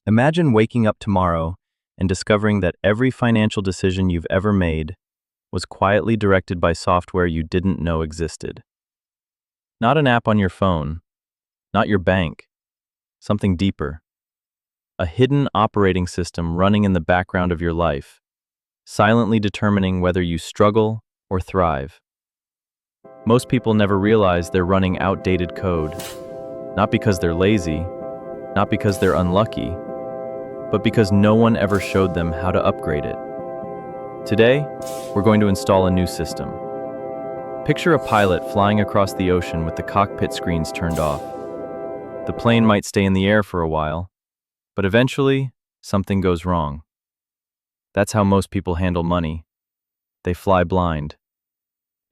Imagine waking up tomorrow and discovering that every financial decision you've ever made was quietly directed by software you didn't know existed. Not an app on your phone, not your bank, something deeper. A hidden operating system running in the background of your life, silently determining whether you struggle or thrive. Most people never realize they're running outdated code, not because they're lazy, not because they're unlucky, but because no one ever showed them how to upgrade it. Today, we're going to install a new system. Picture a pilot flying across the ocean with the cockpit screens turned off. The plane might stay in the air for a while, but eventually, something goes wrong. That's how most people handle money. They fly blind.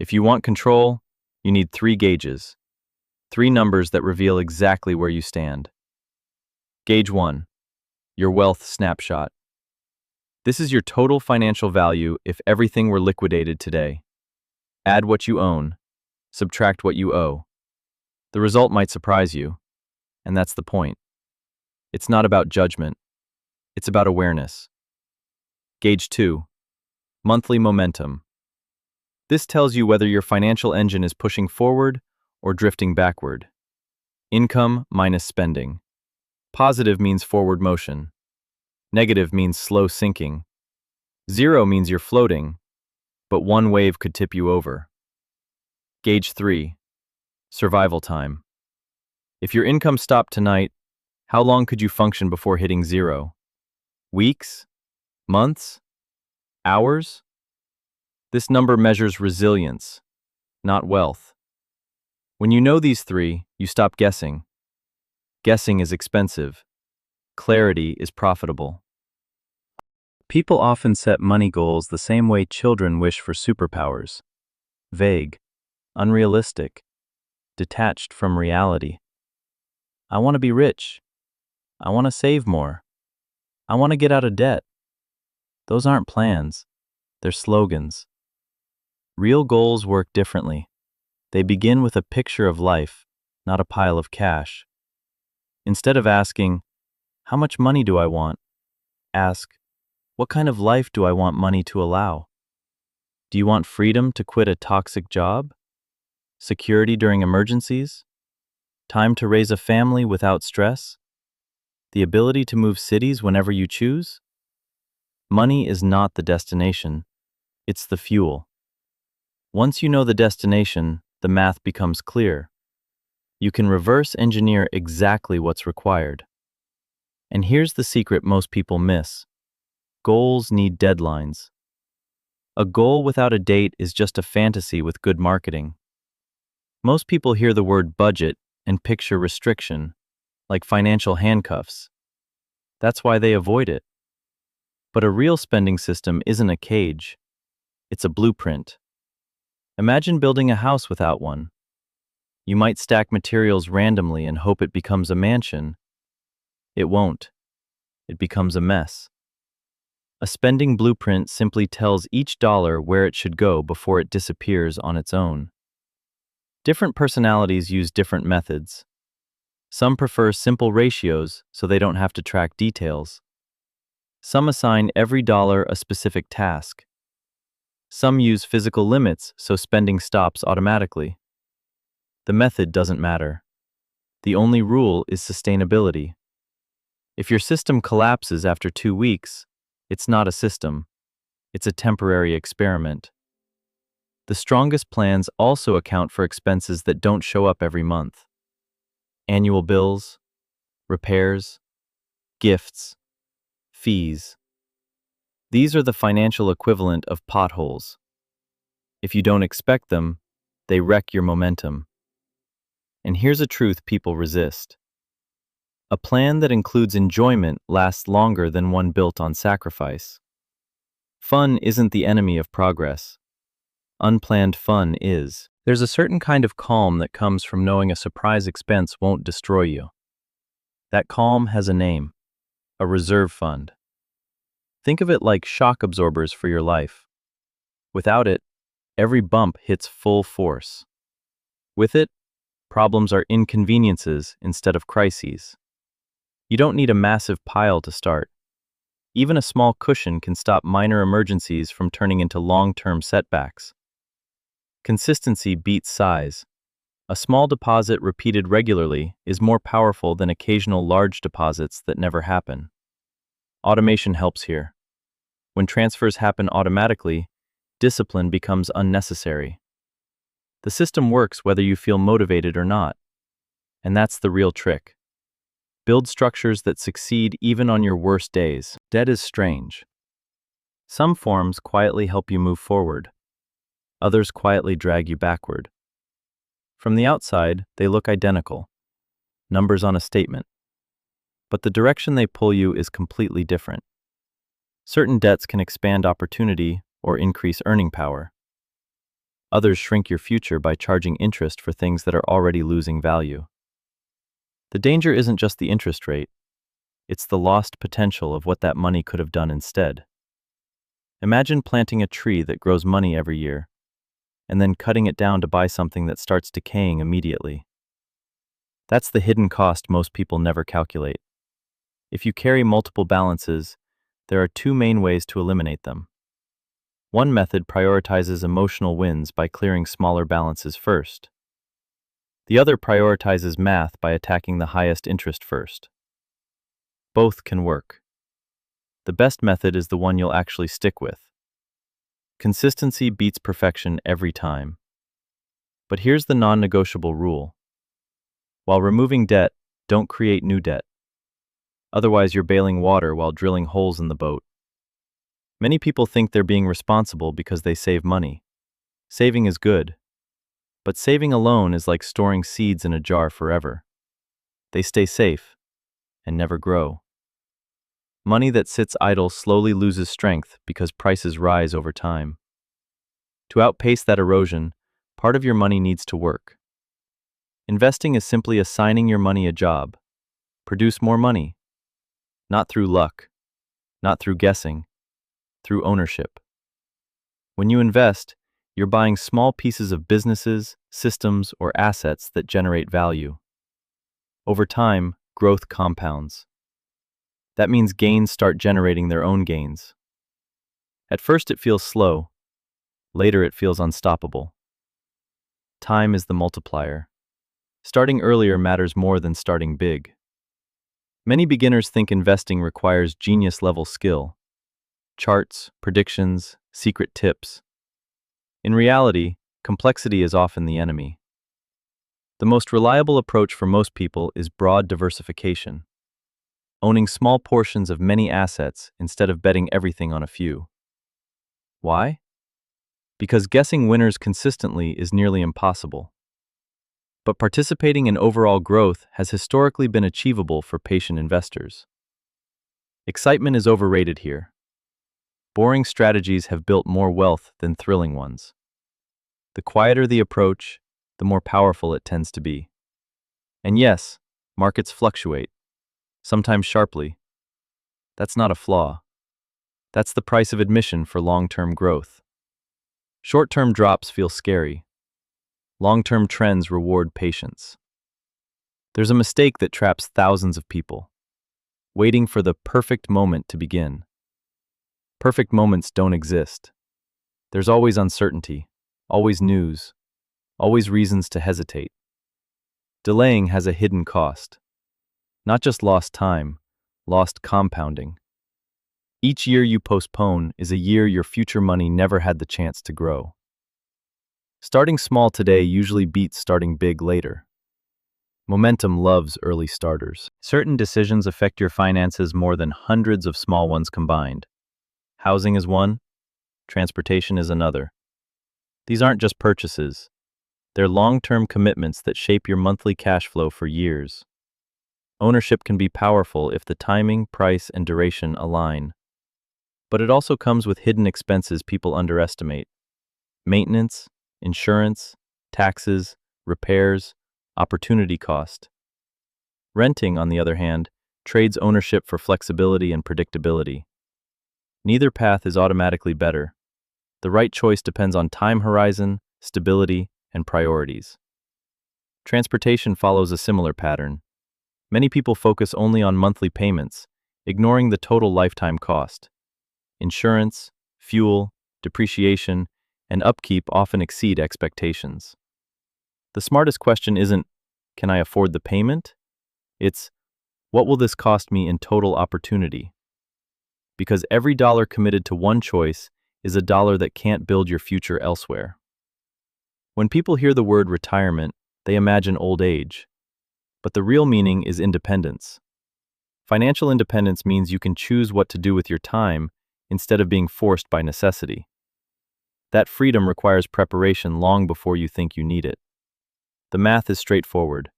If you want control, you need 3 gauges. 3 numbers that reveal exactly where you stand. Gauge 1. Your wealth snapshot. This is your total financial value if everything were liquidated today. Add what you own, subtract what you owe. The result might surprise you, and that's the point. It's not about judgment, it's about awareness. Gauge 2. Monthly momentum. This tells you whether your financial engine is pushing forward or drifting backward. Income minus spending. Positive means forward motion. Negative means slow sinking. 0 means you're floating, but one wave could tip you over. Gauge 3. Survival time. If your income stopped tonight, how long could you function before hitting 0? Weeks? Months? Hours? This number measures resilience, not wealth. When you know these 3, you stop guessing. Guessing is expensive. Clarity is profitable. People often set money goals the same way children wish for superpowers. Vague, unrealistic, detached from reality. I want to be rich. I want to save more. I want to get out of debt. Those aren't plans. They're slogans. Real goals work differently. They begin with a picture of life, not a pile of cash. Instead of asking, "How much money do I want?" ask, "What kind of life do I want money to allow?" Do you want freedom to quit a toxic job? Security during emergencies? Time to raise a family without stress? The ability to move cities whenever you choose? Money is not the destination, it's the fuel. Once you know the destination, the math becomes clear. You can reverse engineer exactly what's required. And here's the secret most people miss. Goals need deadlines. A goal without a date is just a fantasy with good marketing. Most people hear the word budget and picture restriction, like financial handcuffs. That's why they avoid it. But a real spending system isn't a cage. It's a blueprint. Imagine building a house without one. You might stack materials randomly and hope it becomes a mansion. It won't. It becomes a mess. A spending blueprint simply tells each dollar where it should go before it disappears on its own. Different personalities use different methods. Some prefer simple ratios so they don't have to track details. Some assign every dollar a specific task. Some use physical limits so spending stops automatically. The method doesn't matter. The only rule is sustainability. If your system collapses after 2 weeks, it's not a system. It's a temporary experiment. The strongest plans also account for expenses that don't show up every month. Annual bills, repairs, gifts, fees. These are the financial equivalent of potholes. If you don't expect them, they wreck your momentum. And here's a truth people resist. A plan that includes enjoyment lasts longer than one built on sacrifice. Fun isn't the enemy of progress. Unplanned fun is. There's a certain kind of calm that comes from knowing a surprise expense won't destroy you. That calm has a name, a reserve fund. Think of it like shock absorbers for your life. Without it, every bump hits full force. With it, problems are inconveniences instead of crises. You don't need a massive pile to start. Even a small cushion can stop minor emergencies from turning into long-term setbacks. Consistency beats size. A small deposit repeated regularly is more powerful than occasional large deposits that never happen. Automation helps here. When transfers happen automatically, discipline becomes unnecessary. The system works whether you feel motivated or not. And that's the real trick. Build structures that succeed even on your worst days. Debt is strange. Some forms quietly help you move forward. Others quietly drag you backward. From the outside, they look identical. Numbers on a statement. But the direction they pull you is completely different. Certain debts can expand opportunity or increase earning power. Others shrink your future by charging interest for things that are already losing value. The danger isn't just the interest rate, it's the lost potential of what that money could have done instead. Imagine planting a tree that grows money every year, and then cutting it down to buy something that starts decaying immediately. That's the hidden cost most people never calculate. If you carry multiple balances, there are two main ways to eliminate them. One method prioritizes emotional wins by clearing smaller balances first. The other prioritizes math by attacking the highest interest first. Both can work. The best method is the one you'll actually stick with. Consistency beats perfection every time. But here's the non-negotiable rule. While removing debt, don't create new debt. Otherwise, you're bailing water while drilling holes in the boat. Many people think they're being responsible because they save money. Saving is good. But saving alone is like storing seeds in a jar forever. They stay safe and never grow. Money that sits idle slowly loses strength because prices rise over time. To outpace that erosion, part of your money needs to work. Investing is simply assigning your money a job. Produce more money. Not through luck, not through guessing, through ownership. When you invest, you're buying small pieces of businesses, systems, or assets that generate value. Over time, growth compounds. That means gains start generating their own gains. At first it feels slow. Later it feels unstoppable. Time is the multiplier. Starting earlier matters more than starting big. Many beginners think investing requires genius-level skill. Charts, predictions, secret tips. In reality, complexity is often the enemy. The most reliable approach for most people is broad diversification, owning small portions of many assets instead of betting everything on a few. Why? Because guessing winners consistently is nearly impossible. But participating in overall growth has historically been achievable for patient investors. Excitement is overrated here. Boring strategies have built more wealth than thrilling ones. The quieter the approach, the more powerful it tends to be. And yes, markets fluctuate, sometimes sharply. That's not a flaw. That's the price of admission for long-term growth. Short-term drops feel scary. Long-term trends reward patience. There's a mistake that traps thousands of people: waiting for the perfect moment to begin. Perfect moments don't exist. There's always uncertainty, always news, always reasons to hesitate. Delaying has a hidden cost. Not just lost time, lost compounding. Each year you postpone is a year your future money never had the chance to grow. Starting small today usually beats starting big later. Momentum loves early starters. Certain decisions affect your finances more than hundreds of small ones combined. Housing is one, transportation is another. These aren't just purchases. They're long-term commitments that shape your monthly cash flow for years. Ownership can be powerful if the timing, price, and duration align. But it also comes with hidden expenses people underestimate: maintenance, insurance, taxes, repairs, opportunity cost. Renting, on the other hand, trades ownership for flexibility and predictability. Neither path is automatically better. The right choice depends on time horizon, stability, and priorities. Transportation follows a similar pattern. Many people focus only on monthly payments, ignoring the total lifetime cost. Insurance, fuel, depreciation, and upkeep often exceed expectations. The smartest question isn't, can I afford the payment? It's, what will this cost me in total opportunity? Because every dollar committed to one choice is a dollar that can't build your future elsewhere. When people hear the word retirement, they imagine old age. But the real meaning is independence. Financial independence means you can choose what to do with your time instead of being forced by necessity. That freedom requires preparation long before you think you need it. The math is straightforward.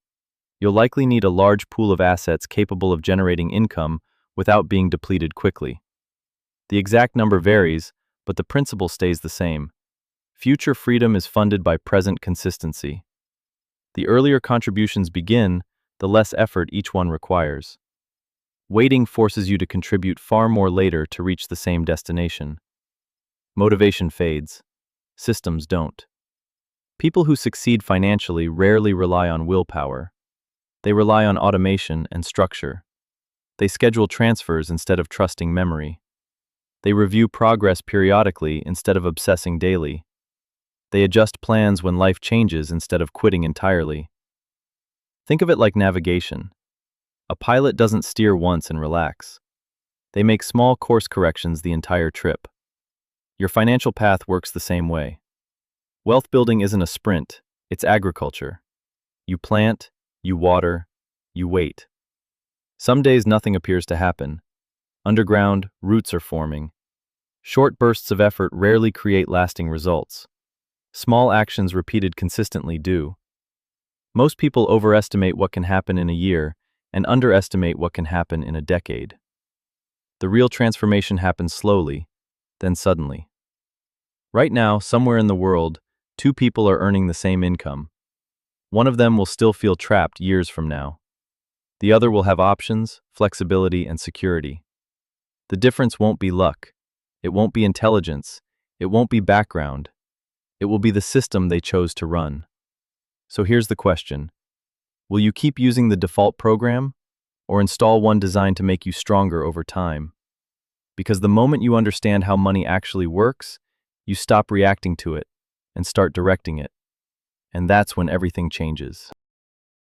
You'll likely need a large pool of assets capable of generating income without being depleted quickly. The exact number varies, but the principle stays the same. Future freedom is funded by present consistency. The earlier contributions begin, the less effort each one requires. Waiting forces you to contribute far more later to reach the same destination. Motivation fades. Systems don't. People who succeed financially rarely rely on willpower. They rely on automation and structure. They schedule transfers instead of trusting memory. They review progress periodically instead of obsessing daily. They adjust plans when life changes instead of quitting entirely. Think of it like navigation. A pilot doesn't steer once and relax. They make small course corrections the entire trip. Your financial path works the same way. Wealth building isn't a sprint, it's agriculture. You plant, you water, you wait. Some days nothing appears to happen. Underground, roots are forming. Short bursts of effort rarely create lasting results. Small actions repeated consistently do. Most people overestimate what can happen in a year and underestimate what can happen in a decade. The real transformation happens slowly, then suddenly. Right now, somewhere in the world, two people are earning the same income. One of them will still feel trapped years from now. The other will have options, flexibility, and security. The difference won't be luck. It won't be intelligence. It won't be background. It will be the system they chose to run. So here's the question. Will you keep using the default program, or install one designed to make you stronger over time? Because the moment you understand how money actually works, you stop reacting to it and start directing it. And that's when everything changes.